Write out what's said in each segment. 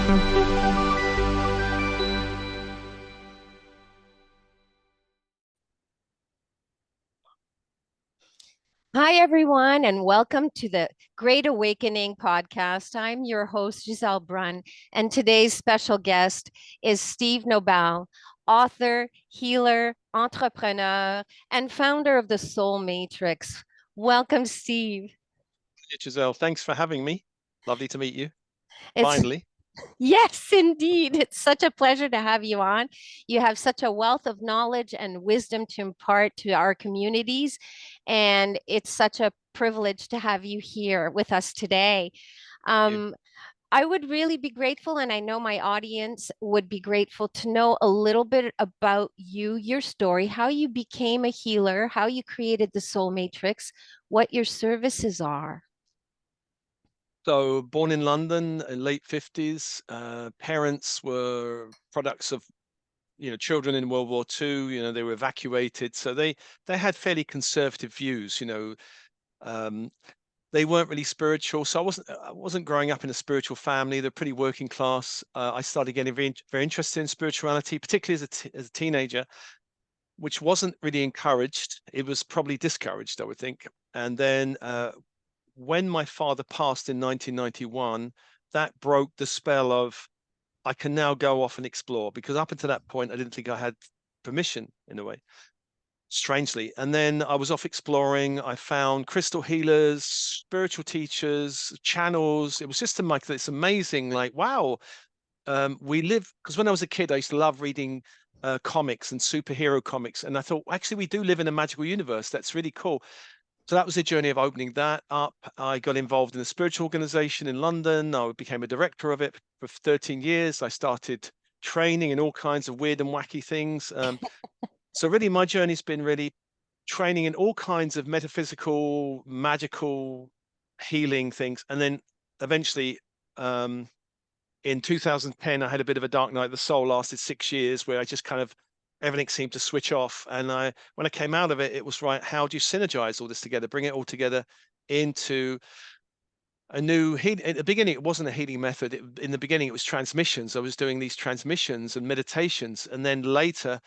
Hi, everyone, and welcome to the Great Awakening podcast. I'm your host, Gisele Brunn, and today's special guest is Steve Nobel, author, healer, entrepreneur, and founder of the Soul Matrix. Welcome, Steve. Gisele, thanks for having me. Lovely to meet you. It's Finally. Yes, indeed. It's such a pleasure to have you on. You have such a wealth of knowledge and wisdom to impart to our communities, and it's such a privilege to have you here with us today. Um, I would really be grateful, and I know my audience would be grateful to know a little bit about you, your story, how you became a healer, how you created the Soul Matrix, what your services are. So born in London in late 50s, parents were products of, children in World War II, they were evacuated. So they had fairly conservative views, um, they weren't really spiritual. So I wasn't growing up in a spiritual family. They're pretty working class. I started getting very, very interested in spirituality, particularly as a teenager, which wasn't really encouraged. It was probably discouraged, I would think. And then when my father passed in 1991, that broke the spell of I can now go off and explore, because up until that point, I didn't think I had permission in a way, strangely. And then I was off exploring. I found crystal healers, spiritual teachers, channels. It was just like this amazing, like, wow, we live, because when I was a kid, I used to love reading comics and superhero comics. And I thought, actually, we do live in a magical universe. That's really cool. So that was the journey of opening that up. I got involved in a spiritual organization in London. I became a director of it for 13 years. I started training in all kinds of weird and wacky things. So really, my journey's been really training in all kinds of metaphysical, magical, healing things. And then eventually, in 2010, I had a bit of a dark night of the soul, lasted 6 years, where I just kind of everything seemed to switch off. And when I came out of it, it was right. How do you synergize all this together, bring it all together into a new healing? At the beginning, it wasn't a healing method. In the beginning, it was transmissions. I was doing these transmissions and meditations. And then later,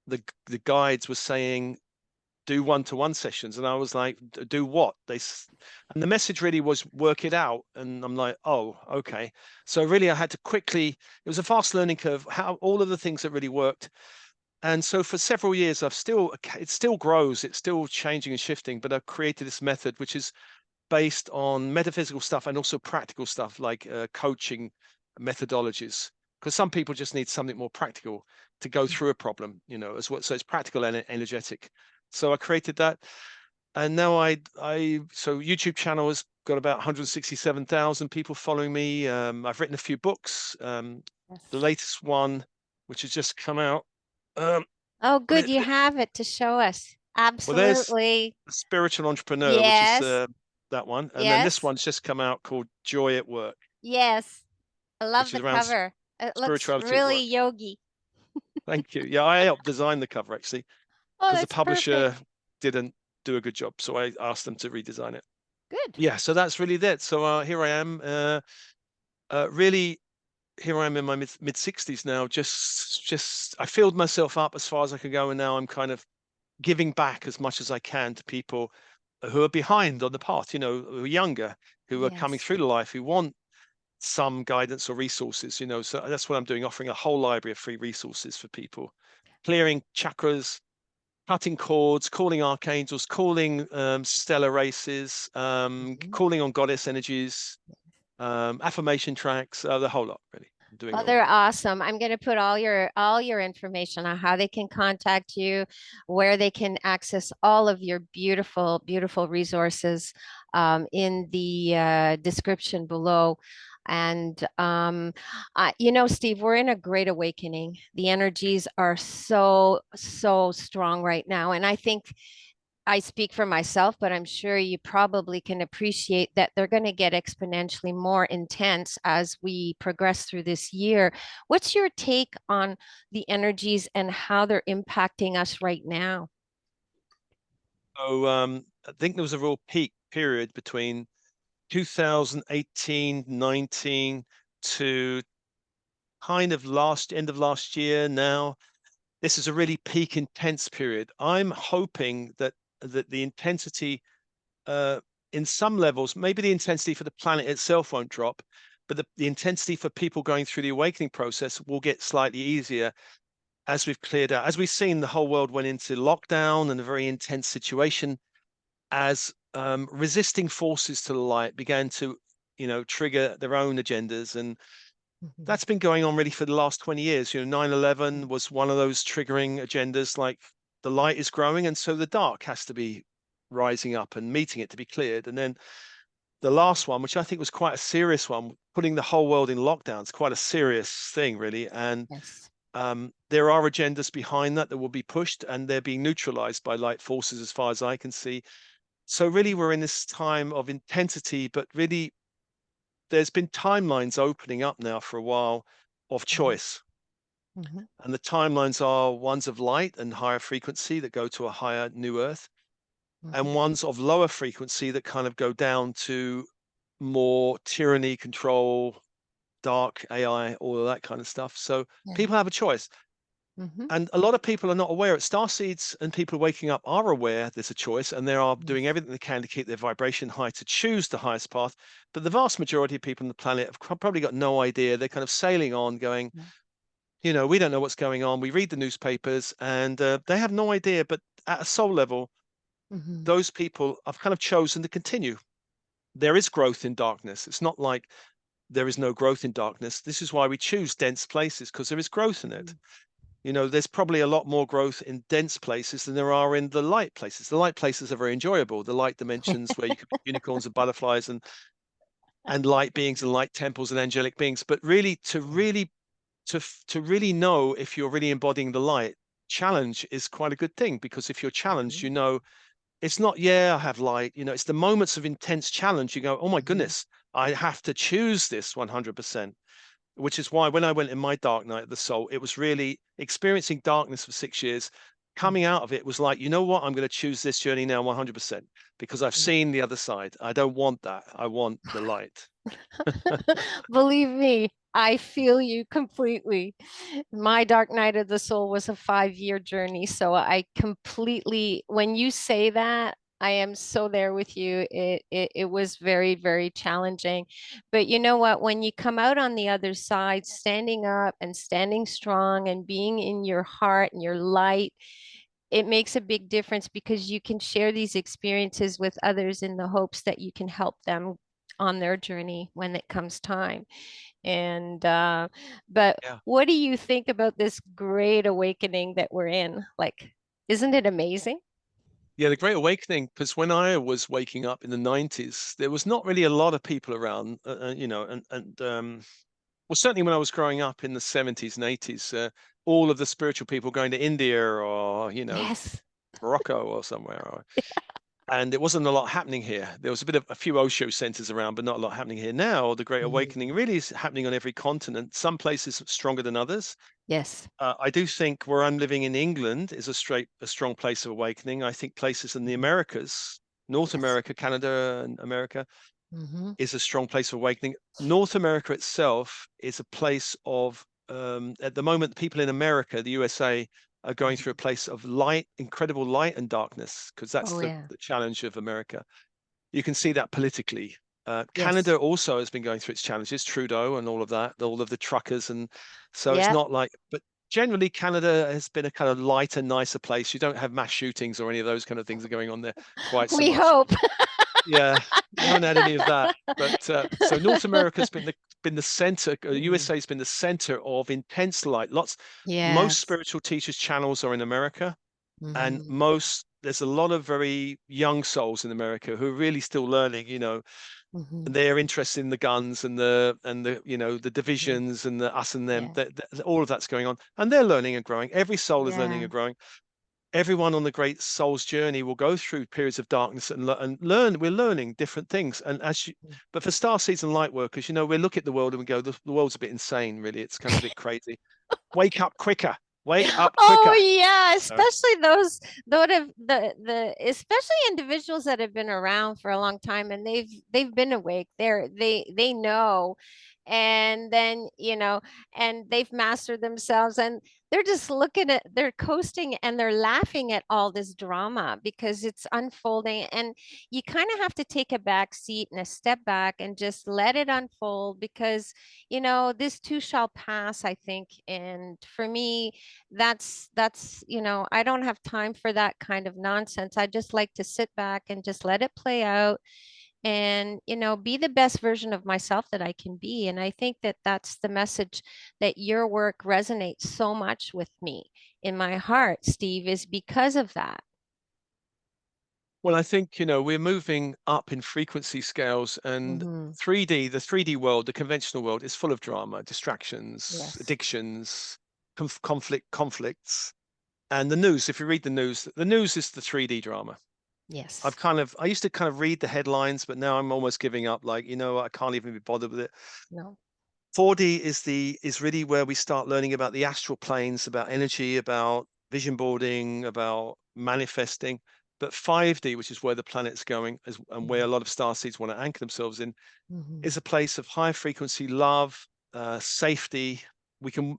the guides were saying, do one-to-one sessions. And I was like, do what? And the message really was work it out. And I'm like, oh, okay. So really I had to quickly, it was a fast learning curve, how all of the things that really worked. And so for several years, it still grows, it's still changing and shifting, but I've created this method, which is based on metaphysical stuff and also practical stuff like coaching methodologies. Because some people just need something more practical to go through a problem, as well. So it's practical and energetic. So I created that. And now so YouTube channel has got about 167,000 people following me. I've written a few books. The latest one, which has just come out. Oh, good. You have it to show us. Well, there's Absolutely. a spiritual entrepreneur, which is Yes. that one. And then this Yes. one's just come out called Joy at Work, Yes. I love which the is around cover. It looks spirituality at really work. yogi. Thank you. Yeah, I helped design the cover actually, Oh, because the that's publisher perfect. didn't do a good job. So I asked them to redesign it. Good. Yeah, so that's really that. So here I am. Really, here I am in my mid 60s now. Just I filled myself up as far as I could go, and now I'm kind of giving back as much as I can to people who are behind on the path, who are younger, who are coming Yes. through the life, who want some guidance or resources, so that's what I'm doing, offering a whole library of free resources for people, clearing chakras, cutting cords, calling archangels, calling stellar races, calling on goddess energies, affirmation tracks, the whole lot, really. I'm doing Oh, it all. they're awesome. I'm going to put all your information on how they can contact you, where they can access all of your beautiful, beautiful resources in the description below. And Steve, we're in a great awakening. The energies are so, so strong right now, and I think I speak for myself, but I'm sure you probably can appreciate that they're going to get exponentially more intense as we progress through this year. What's your take on the energies and how they're impacting us right now? So I think there was a real peak period between 2018, 19 to kind of end of last year now. This is a really peak intense period. I'm hoping that the intensity uh, in some levels, maybe the intensity for the planet itself won't drop, but the intensity for people going through the awakening process will get slightly easier as we've cleared out. As we've seen, the whole world went into lockdown and a very intense situation as resisting forces to the light began to, trigger their own agendas. And Mhm. that's been going on really for the last 20 years. 9/11 was one of those triggering agendas, like the light is growing, and so the dark has to be rising up and meeting it to be cleared. And then the last one, which I think was quite a serious one, putting the whole world in lockdown, is quite a serious thing, really. And Yes. there are agendas behind that will be pushed, and they're being neutralized by light forces, as far as I can see. So really, we're in this time of intensity, but really, there's been timelines opening up now for a while of Mhm. choice. Mhm. And the timelines are ones of light and higher frequency that go to a higher new earth, and Mhm. ones of lower frequency that kind of go down to more tyranny, control, dark AI, all of that kind of stuff. So Yeah. people have a choice. Mhm. And a lot of people are not aware. At Starseeds, and people waking up are aware there's a choice, and they are doing Yes. everything they can to keep their vibration high to choose the highest path. But the vast majority of people on the planet have probably got no idea. They're kind of sailing on, going, Yeah. we don't know what's going on. We read the newspapers, and they have no idea. But at a soul level, Mhm. those people have kind of chosen to continue. There is growth in darkness. It's not like there is no growth in darkness. This is why we choose dense places, because there is growth in it. Mhm. There's probably a lot more growth in dense places than there are in the light places. The light places are very enjoyable. The light dimensions where you can be unicorns and butterflies and light beings and light temples and angelic beings. But really, to really know if you're really embodying the light, challenge is quite a good thing, because if you're challenged, Mhm. it's not, yeah, I have light. It's the moments of intense challenge. You go, oh my Mhm. goodness, I have to choose this 100%. Which is why when I went in my dark night of the soul, it was really experiencing darkness for 6 years. Coming Mhm. out of it was like, you know what? I'm going to choose this journey now 100% because I've Yeah. seen the other side. I don't want that. I want the light. Believe me, I feel you completely. My dark night of the soul was a 5-year journey. So I completely, when you say that, I am so there with you. It was very, very challenging. But you know what? When you come out on the other side, standing up and standing strong and being in your heart and your light, it makes a big difference because you can share these experiences with others in the hopes that you can help them on their journey when it comes time. And but Yeah. what do you think about this great awakening that we're in? Like, isn't it amazing? Yeah, the Great Awakening, because when I was waking up in the 90s, there was not really a lot of people around, well, certainly when I was growing up in the 70s and 80s, all of the spiritual people going to India or, Yes. Morocco or somewhere, and it wasn't a lot happening here. There was a few Osho centers around, but not a lot happening here. Now, the Great Mhm. Awakening really is happening on every continent. Some places stronger than others. Yes. I do think where I'm living in England is a strong place of awakening. I think places in the Mhm. Americas, North Yes. America, Canada, and America Hmm. is a strong place of awakening. North America itself is a place of, at the moment, people in America, the USA, are going through a place of light, incredible light and darkness, because that's Oh yeah. the challenge of America. You can see that politically. Yes. Canada also has been going through its challenges, Trudeau and all of that, all of the truckers. And so it's Yep. not like, but generally, Canada has been a kind of lighter, nicer place. You don't have mass shootings or any of those kind of things are going on there quite so We much. hope. Yeah, you haven't had any of that. But so North America's been the center. Mhm. USA's been the center of intense light. Most Yes. spiritual teachers' channels are in America, and Hmm. there's a lot of very young souls in America who are really still learning. Hmm. They're interested in the guns and the divisions and the us and them. Yeah. All of that's going on, and they're learning and growing. Every soul is learning Yeah. and growing. Everyone on the great soul's journey will go through periods of darkness and learn. We're learning different things, and but for star seeds and light workers, we look at the world and we go, the world's a bit insane, really. It's kind of a bit crazy. Wake up quicker. Wake up Oh quicker. yeah, So especially those of the especially individuals that have been around for a long time and they've been awake. They know. and then, and they've mastered themselves, and they're just they're coasting and they're laughing at all this drama because it's unfolding. And you kind of have to take a back seat and a step back and just let it unfold, because this too shall pass, I think. And for me, that's I don't have time for that kind of nonsense. I just like to sit back and just let it play out, and be the best version of myself that I can be. And I think that that's the message that your work resonates so much with me in my heart, Steve, is because of that. Well, I think, we're moving up in frequency scales, and Hmm. 3D, the 3D world, the conventional world, is full of drama, distractions, Yes. addictions, conflicts. And the news, if you read the news is the 3D drama. Yes. I used to kind of read the headlines, but now I'm almost giving up. Like, I can't even be bothered with it. No. 4D is really where we start learning about the astral planes, about energy, about vision boarding, about manifesting. But 5D, which is where the planet's going, and where a lot of starseeds want to anchor themselves in, Hmm. is a place of high frequency love, safety.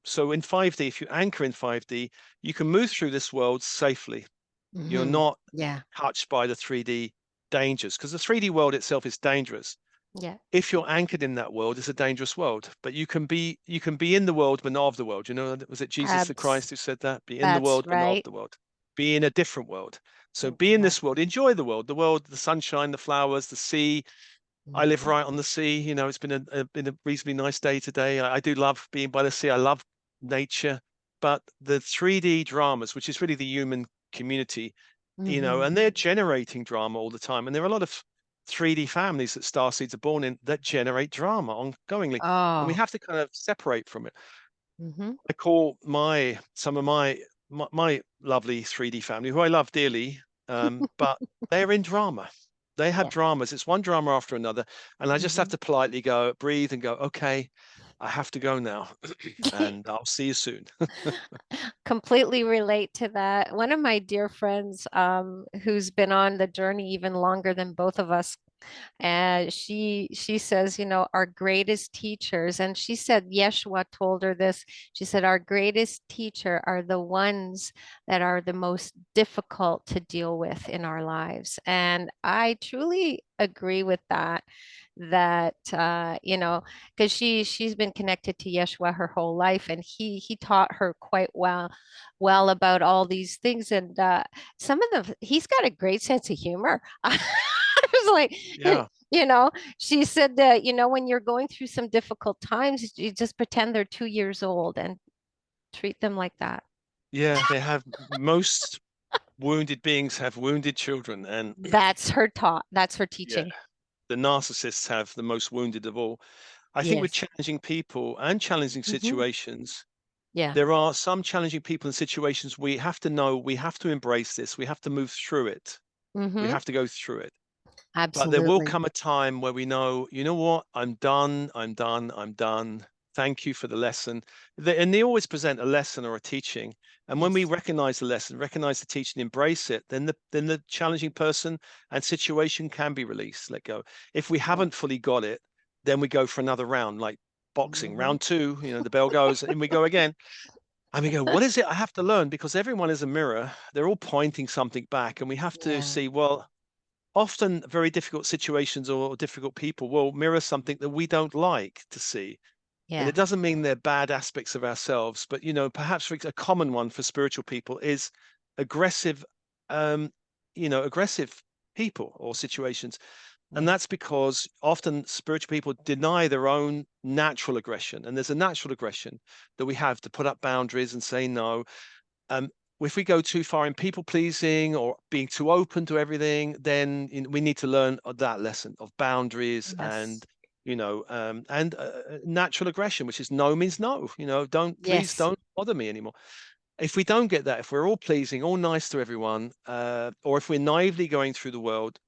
So in 5D, if you anchor in 5D, you can move through this world safely. You're Hmm. not Yeah. touched by the 3D dangers, because the 3D world itself is dangerous. Yeah. If you're anchored in that world, it's a dangerous world. But you can be in the world but not of the world. Was it Jesus the Abs. Christ who said that? Be in the That's world but not of right. the world. Be in a different world. So be in this world. Exactly. Enjoy the world, the sunshine, the flowers, the sea. I live Hmm. right on the sea. It's been a reasonably nice day today. I do love being by the sea. I love nature. But the 3D dramas, which is really the human community, Hmm. and they're generating drama all the time. And there are a lot of 3D families that starseeds are born in that generate drama ongoingly. And we Oh. have to kind of separate from it. Hmm. I call some of my lovely 3D family, who I love dearly, but they're in drama. They have Yeah. dramas. It's one drama after another. And I just have Hmm. to politely breathe and go, okay, I have to go now. And I'll see you soon. Completely relate to that. One of my dear friends, who's been on the journey even longer than both of us, and she says, our greatest teachers, and she said Yeshua told her this. She said, our greatest teacher are the ones that are the most difficult to deal with in our lives. And I truly agree with that. That because she's been connected to Yeshua her whole life, and he taught her quite well about all these things. And some of them, he's got a great sense of humor. I was like, Yeah. you know, she said that, when you're going through some difficult times, you just pretend they're 2 years old and treat them like that. Yeah. Most wounded beings have wounded children. And That's her taught. That's her yeah, teaching. the narcissists have the most wounded of all. I think with Yes. challenging people and challenging Hmm. situations, Yeah. there are some challenging people and situations we have to know, we have to embrace this, we have to move through it, we Hmm. have to go through it. But there will Absolutely. come a time where we know, you know what, I'm done, I'm done, I'm done. Thank you for the lesson. And they always present a lesson or a teaching. And when we Yes. recognize the lesson, recognize the teaching, embrace it, then the challenging person and situation can be released, let go. If we Yeah. haven't fully got it, then we go for another round, like boxing. Hmm. Round two, the bell goes and we go again. And we go, what is it I have to learn? Because everyone is a mirror. They're all pointing something back. And we have to Yeah. see, well, often very difficult situations or difficult people will mirror something that we don't like to see. And Yeah. it doesn't mean they're bad aspects of ourselves, but perhaps a common one for spiritual people is aggressive, um, aggressive people or situations. And Yeah. that's because often spiritual people deny their own natural aggression. And there's a natural aggression that we have to put up boundaries and say no. um, if we go too far in people pleasing or being too open to everything, then we need to learn that lesson of boundaries Yes. and natural aggression, which is no means no. Please Yes. don't bother me anymore. If we don't get that, if we're all pleasing, all nice to everyone, or if we're naively going through the world,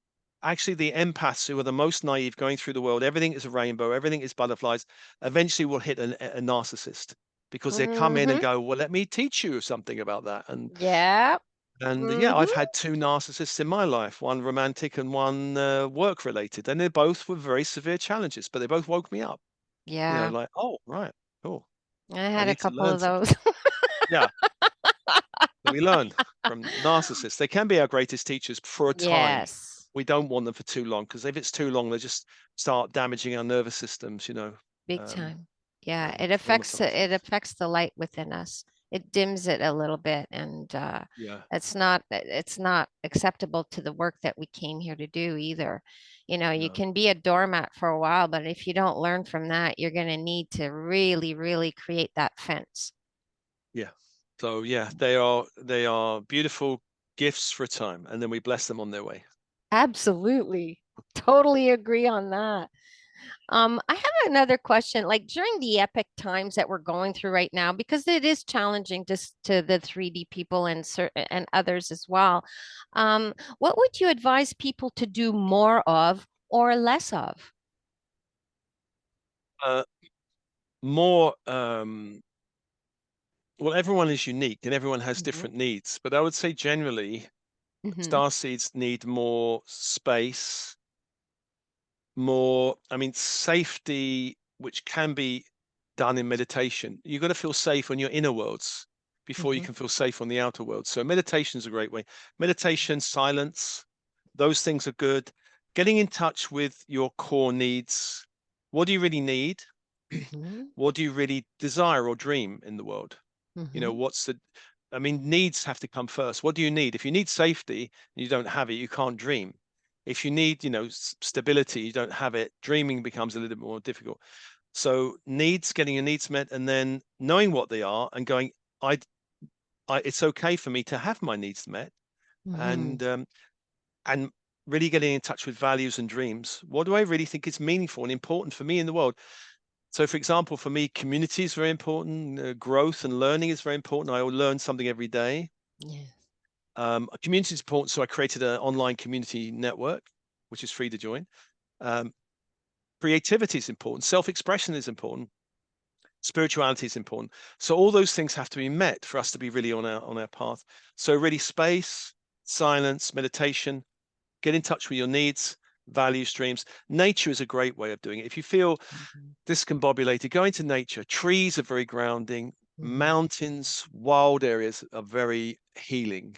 actually the empaths who are the most naive going through the world, everything is a rainbow, everything is butterflies, eventually will hit a narcissist because they come in and Hmm. go, well, let me teach you something about that. Yeah. And yeah, Hmm. I've had two narcissists in my life, one romantic and one work related, and they both were very severe challenges, but they both woke me up. Yeah, Like, oh, right, cool. I I had a need to couple learn of something. those. Yeah. We learn from narcissists. They can be our greatest teachers for a time. Yes, We don't want them for too long, because if it's too long, they just start damaging our nervous systems, big um, time. Yeah, and almost the whole it face. affects the light within us. It dims it a little bit, and Yeah, it's not acceptable to the work that we came here to do either. You no, can be a doormat for a while, but if you don't learn from that, you're going to need to really, really create that fence. yeah. So yeah, they are beautiful gifts for a time, and then we bless them on their way. Absolutely. Totally agree on that. I have another question. Like during the epic times that we're going through right now, because it is challenging just to the 3D people and others as well. What would you advise people to do more of or less of? Uh, more, well, everyone is unique and everyone has Hmm. different needs, but I would say generally, Hmm. starseeds need more space, more, I mean, safety, which can be done in meditation. You've got to feel safe on your inner worlds before you Hmm. can feel safe on the outer world. So meditation is a great way. Meditation, silence, those things are good. Getting in touch with your core needs. What do you really need? Hmm. What do you really desire or dream in the world? Hmm. What's the, I mean, needs have to come first. What do you need? If you need safety and you don't have it, you can't dream. If you need, stability, you don't have it, dreaming becomes a little bit more difficult. So needs, getting your needs met, and then knowing what they are and going, I, it's okay for me to have my needs met, Hmm. and really getting in touch with values and dreams. What do I really think is meaningful and important for me in the world? So, for example, for me, community is very important. Growth and learning is very important. I will learn something every day. Yeah. Community is important, so I created an online community network, which is free to join. Um, Creativity is important. Self-expression is important. Spirituality is important. So all those things have to be met for us to be really on our path. So really, space, silence, meditation, get in touch with your needs, value streams. Nature is a great way of doing it. If you feel Hmm. discombobulated, go into nature. Trees are very grounding. Hmm. Mountains, wild areas are very healing.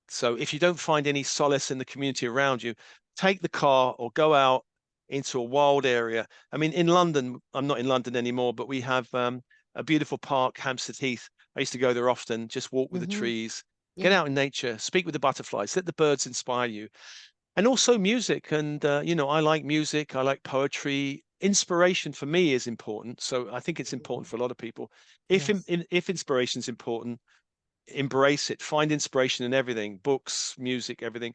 So if you don't find any solace in the community around you, take the car or go out into a wild area. I mean, in London, I'm not in London anymore, but we have a beautiful park, Hampstead Heath. I used to go there often, just walk with the Hmm. trees, get Yeah. out in nature, speak with the butterflies, let the birds inspire you. And also music. And, I like music, I like poetry. Inspiration for me is important. So I think it's important Mhm. for a lot of people. Yes. If inspiration is important, embrace it, find inspiration in everything, books, music, everything.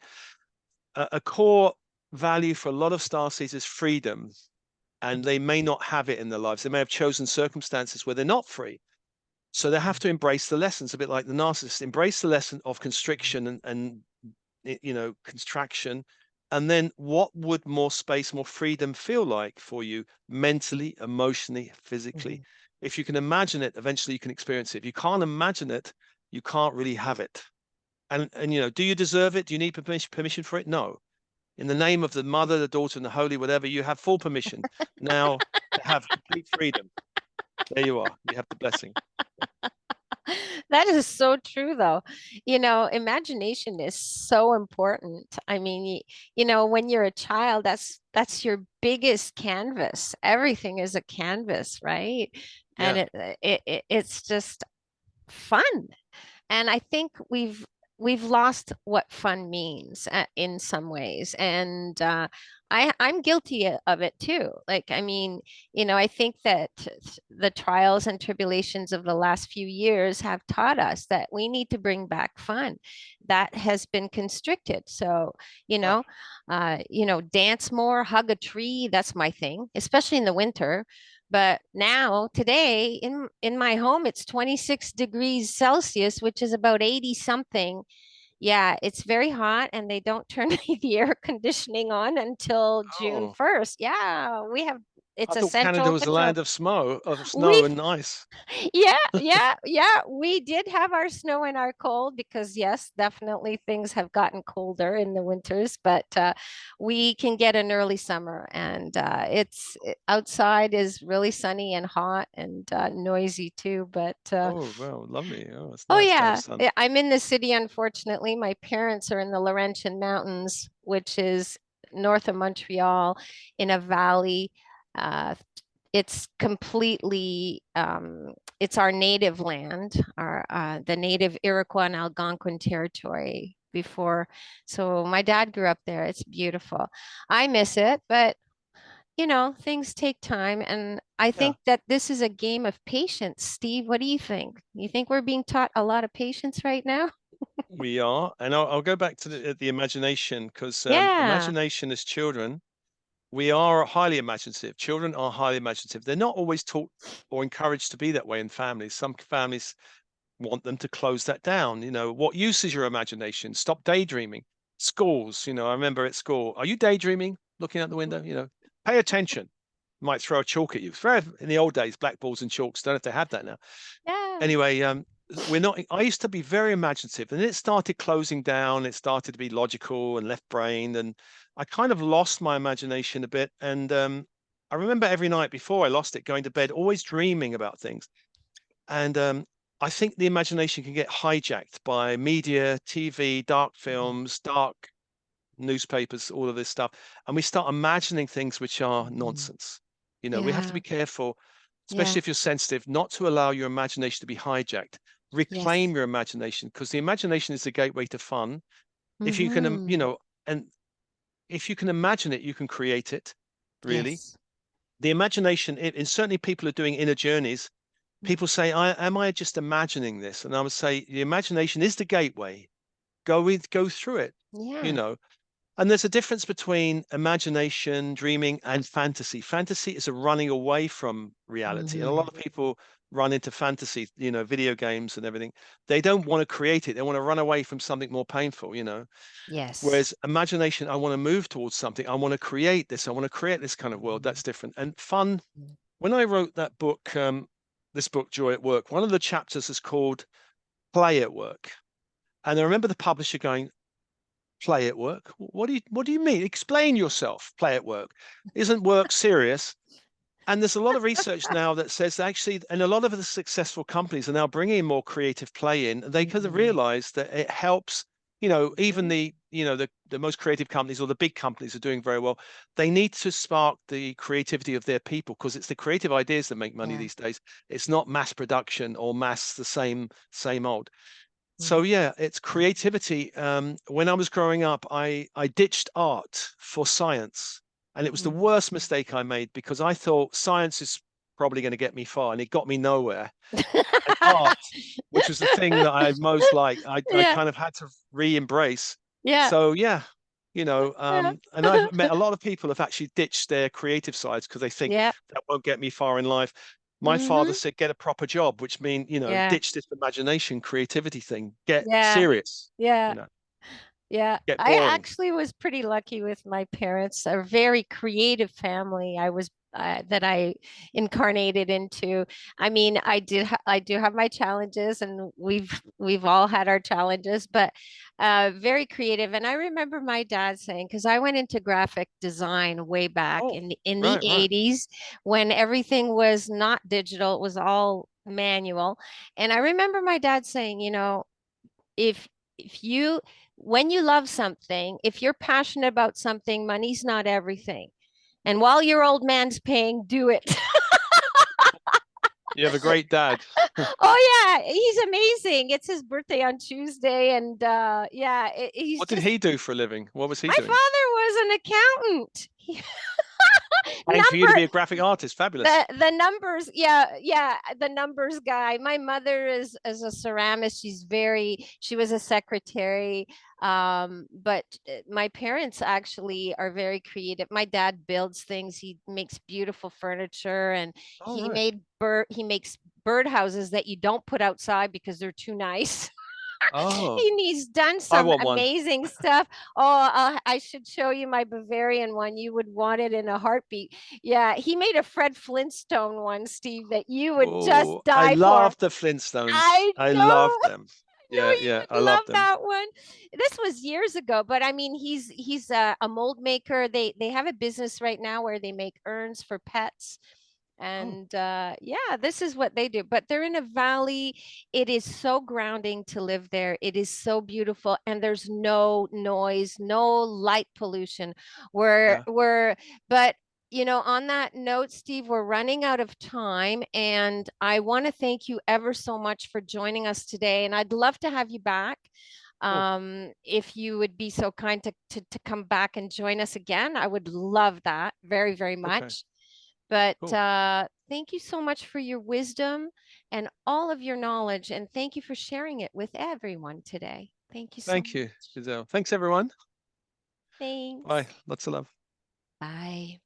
A core value for a lot of starseeds is freedom, and they may not have it in their lives. They may have chosen circumstances where they're not free. So they have to embrace the lessons, a bit like the narcissist, embrace the lesson of constriction and contraction. And then what would more space, more freedom feel like for you mentally, emotionally, physically? Mhm. If you can imagine it, eventually you can experience it. If you can't imagine it, you can't really have it. And do you deserve it? Do you need permission for it? No. In the name of the Mother, the Daughter, and the Holy, whatever, you have full permission now to have complete freedom. There you are. You have the blessing. That is so true, though. Imagination is so important. I mean, when you're a child, that's your biggest canvas. Everything is a canvas, right? And Yeah. it's just fun. And I think we've lost what fun means in some ways. And I'm guilty of it too. Like, I mean, I think that the trials and tribulations of the last few years have taught us that we need to bring back fun that has been constricted. So, you Ah, know, dance more, hug a tree. That's my thing, especially in the winter. But now, today, in my home, it's 26 degrees Celsius, which is about 80 something. Yeah, it's very hot, and they don't turn the air conditioning on until June oh, 1st. Yeah, we have. it's I a thought Canada central was the control. land of We snow and ice. Yeah, yeah, yeah. We did have our snow and our cold because, yes, definitely things have gotten colder in the winters, but we can get an early summer, and outside is really sunny and hot and noisy too. But Oh, well, lovely. Oh, it's oh nice to have yeah, sun. I'm in the city, unfortunately. My parents are in the Laurentian Mountains, which is north of Montreal, in a valley. Uh, it's completely it's our native land, our the native Iroquois and Algonquin territory before. So my dad grew up there. It's beautiful. I miss it, but things take time. And I Yeah, think that this is a game of patience. Steve, what do you think? You think we're being taught a lot of patience right now? we are. And I'll go back to the imagination because Yeah. imagination as children, we are highly imaginative. Children are highly imaginative. They're not always taught or encouraged to be that way in families. Some families want them to close that down. What use is your imagination? Stop daydreaming. Schools, I remember at school, are you daydreaming, looking out the window? Pay attention. Might throw a chalk at you. In the old days, blackboards and chalks. Don't have to have that now. Yeah. Anyway, we're not. I used to be very imaginative, and it started closing down. It started to be logical and left-brained, and I kind of lost my imagination a bit. And I remember every night before I lost it, going to bed, always dreaming about things. And I think the imagination can get hijacked by media, TV, dark Mhm. films, dark newspapers, all of this stuff. And we start imagining things which are Mhm. nonsense. We have to Yeah. be careful, especially Yeah. if you're sensitive, not to allow your imagination to be hijacked. Yes. Reclaim your imagination because the imagination is the gateway to fun. If you can, Hmm. and if you can imagine it, you can create it, really. Yes. The imagination, and certainly people are doing inner journeys. Mm. People say, am I just imagining this? And I would say the imagination is the gateway. Go through it, you Yeah. know. And there's a difference between imagination, dreaming, and fantasy. Fantasy is a running away from reality. And a lot Hmm. of people run into fantasy, video games and everything. They don't want to create it. They want to run away from something more painful. Yes. Whereas imagination, I want to move towards something. I want to create this. I want to create this kind of world. Mhm. That's different. And fun. When I wrote that book, this book, Joy at Work, one of the chapters is called Play at Work. And I remember the publisher going, play at work? What do you mean? Explain yourself. Play at work. Isn't work serious? And there's a lot of research now that says actually, and a lot of the successful companies are now bringing more creative play in. They kind of Mhm. realize that it helps. Even the most creative companies or the big companies are doing very well. They need to spark the creativity of their people because it's the creative ideas that make money Yeah. these days. It's not mass production or mass the same old. So Mhm. yeah, it's creativity. When I was growing up, I ditched art for science, and it was the Mhm. worst mistake I made because I thought science is probably going to get me far, and it got me nowhere. And art, which was the thing that I most liked, I Yeah. kind of had to re-embrace. Yeah. So yeah, Yeah. and I've met a lot of people have actually ditched their creative sides because they think Yeah. that won't get me far in life. My father Hmm. said, get a proper job, which mean, Yeah. ditch this imagination, creativity thing, get Yeah. serious, Yeah. Yeah, get I boring. actually was pretty lucky with my parents, a very creative family. That I incarnated into. I mean, I do have my challenges, and we've all had our challenges, but very creative. And I remember my dad saying, because I went into graphic design way back Oh, in the right, right. 80s when everything was not digital, it was all manual. And I remember my dad saying, if if you when you love something, if you're passionate about something, money's not everything. And while your old man's paying, do it. You have a great dad. Oh yeah, he's amazing. It's his birthday on Tuesday, and yeah, he's What did just he do for a living? What was he my doing? father was an accountant. And for you to Number be a graphic artist, fabulous. the numbers, yeah, the numbers guy. My mother is a ceramist. She was a secretary. But my parents actually are very creative. My dad builds things. He makes beautiful furniture, and All right. he makes bird houses that you don't put outside because they're too nice. Oh, He's done I some want one. amazing stuff. Oh, I should show you my Bavarian one. You would want it in a heartbeat. Yeah, he made a Fred Flintstone one, Steve, that you would just Oh, I die for. love the Flintstones. I I love know. them. No, Yeah, you yeah, would I love love them. that one. This was years ago, but I mean, he's a mold maker. They have a business right now where they make urns for pets, Oh, and yeah, this is what they do. But they're in a valley. It is so grounding to live there. It is so beautiful, and there's no noise, no light pollution. yeah. But on that note, Steve, we're running out of time, and I want to thank you ever so much for joining us today. And I'd love to have you back. Cool. If you would be so kind to come back and join us again, I would love that very, very Okay, much. But cool. thank you so much for your wisdom and all of your knowledge. And thank you for sharing it with everyone today. Thank you so Thank you, much. Giselle. Thanks, everyone. Bye. Thanks. Lots of love. Bye.